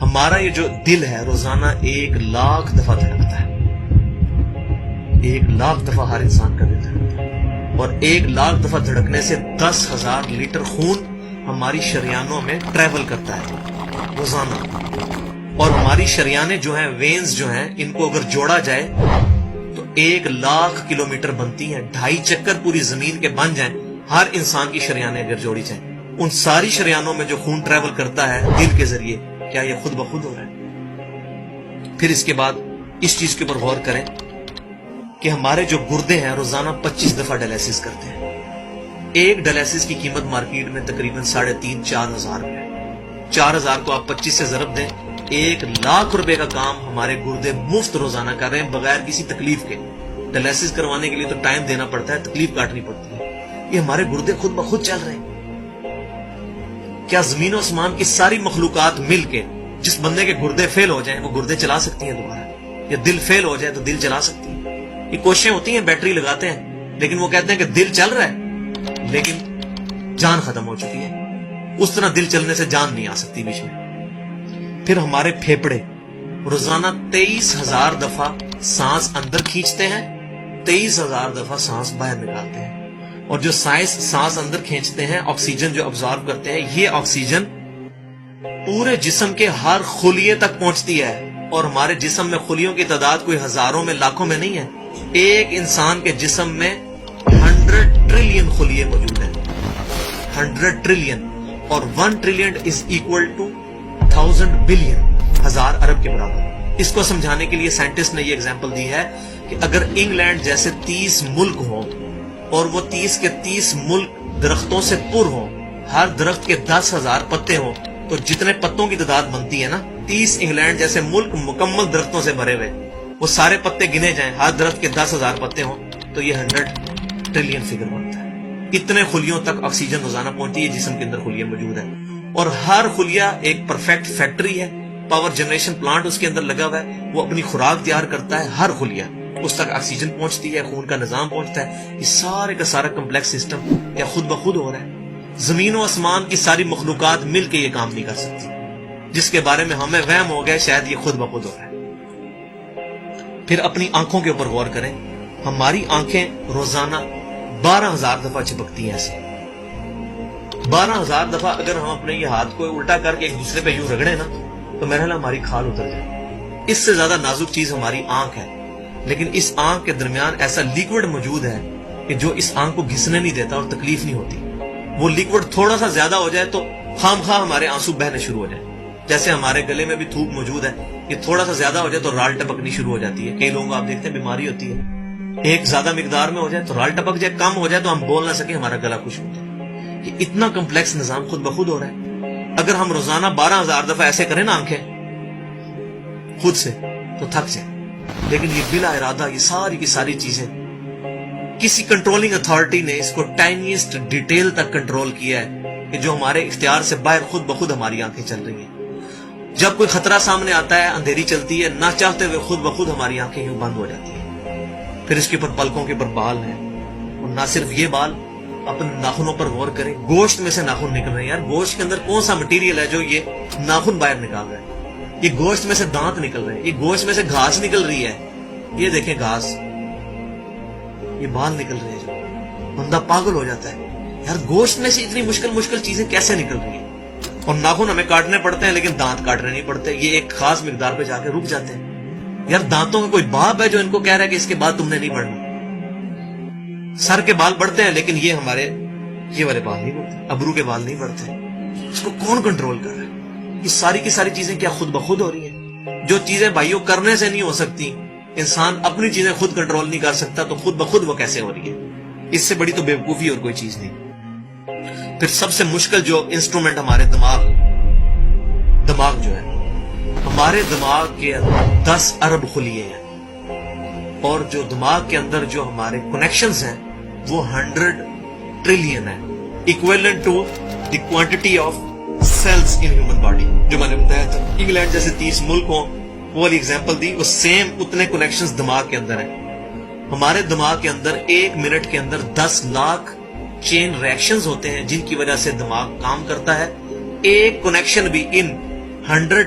ہمارا یہ جو دل ہے روزانہ 1,00,000 دفعہ دھڑکتا ہے. 1,00,000 دفعہ ہر انسان کا دل دھڑکتا ہے، اور 1,00,000 دفعہ دھڑکنے سے 10,000 لیٹر خون ہماری شریانوں میں ٹریول کرتا ہے روزانہ. اور ہماری شریانیں جو ہیں، وینز جو ہیں، ان کو اگر جوڑا جائے تو 1,00,000 کلومیٹر بنتی ہیں. 2.5 چکر پوری زمین کے بن جائیں ہر انسان کی شریانیں اگر جوڑی جائیں. ان ساری شریانوں میں جو خون ٹریول کرتا ہے دل کے ذریعے، کیا یہ خود بخود ہو رہا ہے؟ پھر اس کے بعد اس چیز کے اوپر غور کریں کہ ہمارے جو گردے ہیں روزانہ 25 دفعہ ڈائلیسس کرتے ہیں. ایک ڈائلیسس کی قیمت مارکیٹ میں تقریباً 3,500-4,000 روپے ہے. 4,000 کو آپ 25 سے ضرب دیں، 1,00,000 روپے کا کام ہمارے گردے مفت روزانہ کر رہے ہیں بغیر کسی تکلیف کے. ڈائلیسس کروانے کے لیے تو ٹائم دینا پڑتا ہے، تکلیف کاٹنی پڑتی ہے. یہ ہمارے گردے خود بخود چل رہے ہیں. کیا زمین و آسمان کی ساری مخلوقات مل کے جس بندے کے گردے فیل ہو جائیں وہ گردے چلا سکتی ہیں دوبارہ؟ یا دل فیل ہو جائے تو دل چلا سکتی ہیں؟ یہ کوششیں ہوتی ہیں، بیٹری لگاتے ہیں، لیکن وہ کہتے ہیں کہ دل چل رہا ہے لیکن جان ختم ہو چکی ہے. اس طرح دل چلنے سے جان نہیں آ سکتی بیچ میں. پھر ہمارے پھیپڑے روزانہ 23,000 دفعہ سانس اندر کھینچتے ہیں، 23,000 دفعہ سانس باہر نکالتے ہیں. اور جو سانس اندر کھینچتے ہیں، آکسیجن جو ابزارو کرتے ہیں، یہ آکسیجن پورے جسم کے ہر خلیے تک پہنچتی ہے. اور ہمارے جسم میں خلیوں کی تعداد کوئی ہزاروں میں لاکھوں میں نہیں ہے. ایک انسان کے جسم میں 100 ٹریلین خلیے موجود ہیں. 100 ٹریلین، اور 1 trillion is equal to 1000 billion, 1000 ارب کے برابر. اس کو سمجھانے کے لیے سائنٹسٹ نے یہ ایگزامپل دی ہے کہ اگر انگلینڈ جیسے 30 ملک ہوں اور وہ 30 کے 30 ملک درختوں سے پر ہوں، ہر درخت کے 10,000 پتے ہوں، تو جتنے پتوں کی تعداد بنتی ہے نا، 30 انگلینڈ جیسے ملک مکمل درختوں سے بھرے ہوئے، وہ سارے پتے گنے جائیں، ہر درخت کے 10,000 پتے ہوں، تو یہ 100 ٹریلین فگر بنتا ہے. اتنے خلیوں تک آکسیجن روزانہ پہنچتی ہے، جسم کے اندر خلیے موجود ہیں. اور ہر خلیہ ایک پرفیکٹ فیکٹری ہے، پاور جنریشن پلانٹ اس کے اندر لگا ہوا ہے. وہ اپنی خوراک تیار کرتا ہے، ہر خلیہ اس تک آکسیجن پہنچتی ہے، خون کا نظام پہنچتا ہے. یہ سارے کا سارا کمپلیکس سسٹم کیا خود بخود ہو رہا ہے؟ زمین و آسمان کی ساری مخلوقات مل کے یہ کام نہیں کر سکتی، جس کے بارے میں ہمیں وہم ہو گیا شاید یہ خود بخود ہو رہا ہے. پھر اپنی آنکھوں کے اوپر غور کریں. ہماری آنکھیں روزانہ 12,000 دفعہ چپکتی ہیں. ایسے 12,000 دفعہ اگر ہم اپنے یہ ہاتھ کو الٹا کر کے ایک دوسرے پہ یوں رگڑیں نا، تو میرا خیال ہماری کھال اتر جائے. اس سے زیادہ نازک چیز ہماری آنکھ ہے. لیکن اس آنکھ کے درمیان ایسا لیکوڈ موجود ہے کہ جو اس آنکھ کو گھسنے نہیں دیتا اور تکلیف نہیں ہوتی. وہ لیکوڈ تھوڑا سا زیادہ ہو جائے تو خام خواہ ہمارے آنسو بہنے شروع ہو جائیں. جیسے ہمارے گلے میں بھی تھوک موجود ہے، یہ تھوڑا سا زیادہ ہو جائے تو رال ٹپکنی شروع ہو جاتی ہے. کئی لوگوں کو آپ دیکھتے ہیں بیماری ہوتی ہے، ایک زیادہ مقدار میں ہو جائے تو رال ٹپک جائے، کم ہو جائے تو ہم بول نہ سکیں، ہمارا گلا خشک ہو جائے. یہ اتنا کمپلیکس نظام خود بخود ہو رہا ہے. اگر ہم روزانہ 12,000 دفعہ ایسے کریں نا آنکھیں خود سے، تو تھک جائیں. لیکن یہ بلا ارادہ یہ ساری کی ساری چیزیں کسی کنٹرولنگ اتھارٹی نے اس کو ٹائنیسٹ ڈیٹیل تک کنٹرول کیا ہے کہ جو ہمارے اختیار سے باہر خود بخود ہماری آنکھیں چل رہی ہیں. جب کوئی خطرہ سامنے آتا ہے، اندھیری چلتی ہے، نہ چاہتے ہوئے خود بخود ہماری آنکھیں یوں بند ہو جاتی ہیں. پھر اس کے اوپر پلکوں کے اوپر بال ہیں، اور نہ صرف یہ بال، اپنے ناخنوں پر غور کریں. گوشت میں سے ناخن نکل رہے ہیں. یار گوشت کے اندر کون سا مٹیریل ہے جو یہ ناخن باہر نکال رہا ہے؟ یہ گوشت میں سے دانت نکل رہے ہیں، یہ گوشت میں سے گھاس نکل رہی ہے. یہ دیکھیں گھاس، یہ بال نکل رہے ہیں. جو بندہ پاگل ہو جاتا ہے، یار گوشت میں سے اتنی مشکل چیزیں کیسے نکل رہی ہیں؟ اور ناخن ہمیں کاٹنے پڑتے ہیں لیکن دانت کاٹنے نہیں پڑتے. یہ ایک خاص مقدار پہ جا کے رک جاتے ہیں. یار دانتوں کا کوئی باپ ہے جو ان کو کہہ رہا ہے کہ اس کے بعد تم نے نہیں بڑھنا؟ سر کے بال بڑھتے ہیں لیکن یہ ہمارے یہ والے بال نہیں بڑھتے، ابرو کے بال نہیں بڑھتے. اس کو کون کنٹرول کر رہا ہے؟ یہ ساری کی ساری چیزیں کیا خود بخود ہو رہی ہیں؟ جو چیزیں بھائیوں کرنے سے نہیں ہو سکتی، انسان اپنی چیزیں خود کنٹرول نہیں کر سکتا، تو خود بخود وہ کیسے ہو رہی ہے؟ اس سے بڑی تو بیوقوفی اور کوئی چیز نہیں. پھر سب سے مشکل جو انسٹرومنٹ ہمارے دماغ جو ہے، ہمارے دماغ کے 10 ارب خلیے ہیں، اور جو دماغ کے اندر جو ہمارے کنیکشنز ہیں وہ 100 ٹریلین ہے، equivalent to the quantity of cells in human body. جو میں نے بتایا تھا انگلینڈ جیسے 30 ملک ہوں، وہ والی ایگزامپل دی، وہ سیم اتنے کنیکشنز دماغ کے اندر ہیں. ہمارے دماغ کے اندر 1 منٹ کے اندر 10 لاکھ چین ریئیکشنز ہوتے ہیں جن کی وجہ سے دماغ کام کرتا ہے. ایک کنیکشن بھی ان 100